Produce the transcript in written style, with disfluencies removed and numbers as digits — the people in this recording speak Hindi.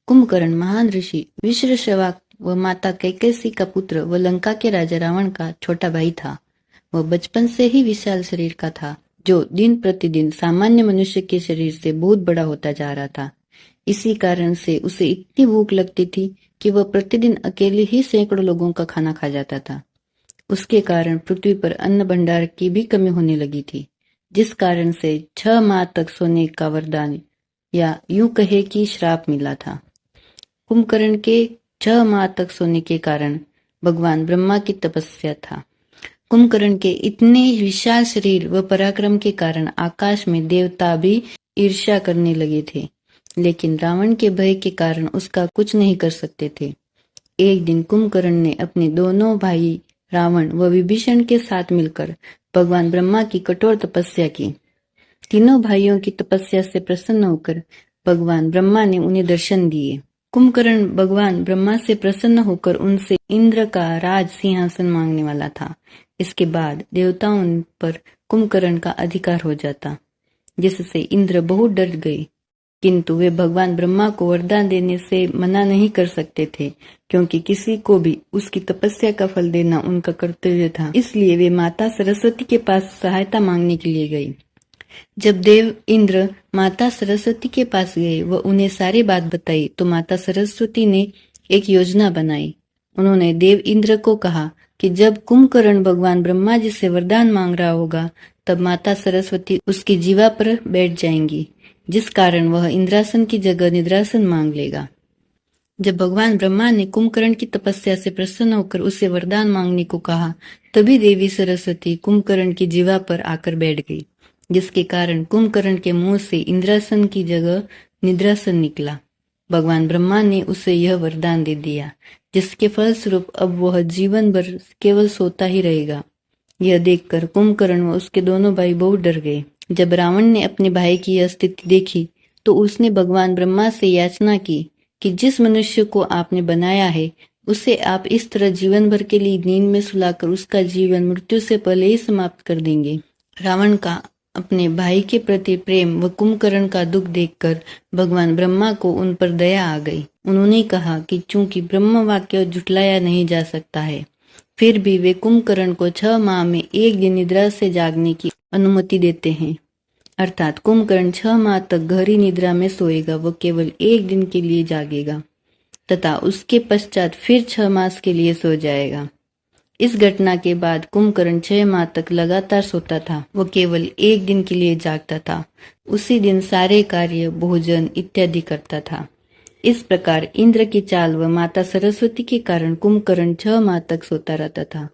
कुंभकर्ण महान ऋषि विश्रवा व माता कैकेयी का पुत्र व लंका के राजा रावण का छोटा भाई था। वह बचपन से ही विशाल शरीर का था, जो दिन प्रतिदिन सामान्य मनुष्य के शरीर से बहुत बड़ा होता जा रहा था। इसी कारण से उसे इतनी भूख लगती थी कि वह प्रतिदिन अकेले ही सैकड़ों लोगों का खाना खा जाता था। उसके कारण पृथ्वी पर अन्न भंडार की भी कमी होने लगी थी, जिस कारण से 6 माह तक सोने का वरदान या यूं कहे कि श्राप मिला था। कुंभकर्ण के 6 माह तक सोने के कारण भगवान ब्रह्मा की तपस्या था। कुंभकर्ण के इतने विशाल शरीर व पराक्रम के कारण आकाश में देवता भी ईर्ष्या करने लगे थे, लेकिन रावण के भय के कारण उसका कुछ नहीं कर सकते थे। एक दिन कुंभकर्ण ने अपने दोनों भाई रावण व विभीषण के साथ मिलकर भगवान ब्रह्मा की कठोर तपस्या की। तीनों भाइयों की तपस्या से प्रसन्न होकर भगवान ब्रह्मा ने उन्हें दर्शन दिए। कुंभकर्ण भगवान ब्रह्मा से प्रसन्न होकर उनसे इंद्र का राज सिंहासन मांगने वाला था। इसके बाद देवताओं पर कुंभकर्ण का अधिकार हो जाता, जिससे इंद्र बहुत डर गए। किंतु वे भगवान ब्रह्मा को वरदान देने से मना नहीं कर सकते थे, क्योंकि किसी को भी उसकी तपस्या का फल देना उनका कर्तव्य था। इसलिए वे माता सरस्वती के पास सहायता मांगने के लिए गए। जब देव इंद्र माता सरस्वती के पास गए व उन्हें सारी बात बताई, तो माता सरस्वती ने एक योजना बनाई। उन्होंने देव इंद्र को कहा कि जब कुंभकर्ण भगवान ब्रह्मा जी से वरदान मांग रहा होगा, तब माता सरस्वती उसकी जीवा पर बैठ जाएंगी, जिस कारण वह इंद्रासन की जगह निद्रासन मांग लेगा। जब भगवान ब्रह्मा ने कुंभकर्ण की तपस्या से प्रसन्न होकर उससे वरदान मांगने को कहा, तभी देवी सरस्वती कुंभकर्ण की जीवा पर आकर बैठ गई, जिसके कारण कुंभकर्ण के मुंह से इंद्रासन की जगह निद्रासन निकला। भगवान ब्रह्मा ने उसे यह वरदान दे दिया, जिसके फलस्वरूप अब वह जीवन भर केवल सोता ही रहेगा। यह देखकर कुंभकर्ण व उसके दोनों भाई बहुत डर गए। जब रावण ने अपने भाई की यह स्थिति देखी, तो उसने भगवान ब्रह्मा से याचना की कि जिस मनुष्य को आपने बनाया है, उसे आप इस तरह जीवन भर के लिए नींद में सुलाकर उसका जीवन मृत्यु से पहले ही समाप्त कर देंगे। रावण का अपने भाई के प्रति प्रेम व कुंभकर्ण का दुख देखकर भगवान ब्रह्मा को उन पर दया आ गई। उन्होंने कहा कि चूंकि ब्रह्म वाक्य झुठलाया नहीं जा सकता है, फिर भी वे कुंभकर्ण को 6 माह में एक दिन निद्रा से जागने की अनुमति देते हैं। अर्थात कुंभकर्ण 6 माह तक गहरी निद्रा में सोएगा, वो केवल एक दिन के लिए जागेगा तथा उसके पश्चात फिर 6 मास के लिए सो जाएगा। इस घटना के बाद कुंभकर्ण 6 माह तक लगातार सोता था, वो केवल एक दिन के लिए जागता था। उसी दिन सारे कार्य, भोजन इत्यादि करता था। इस प्रकार इंद्र की चाल व माता सरस्वती के कारण कुंभकर्ण 6 माह तक सोता रहता था।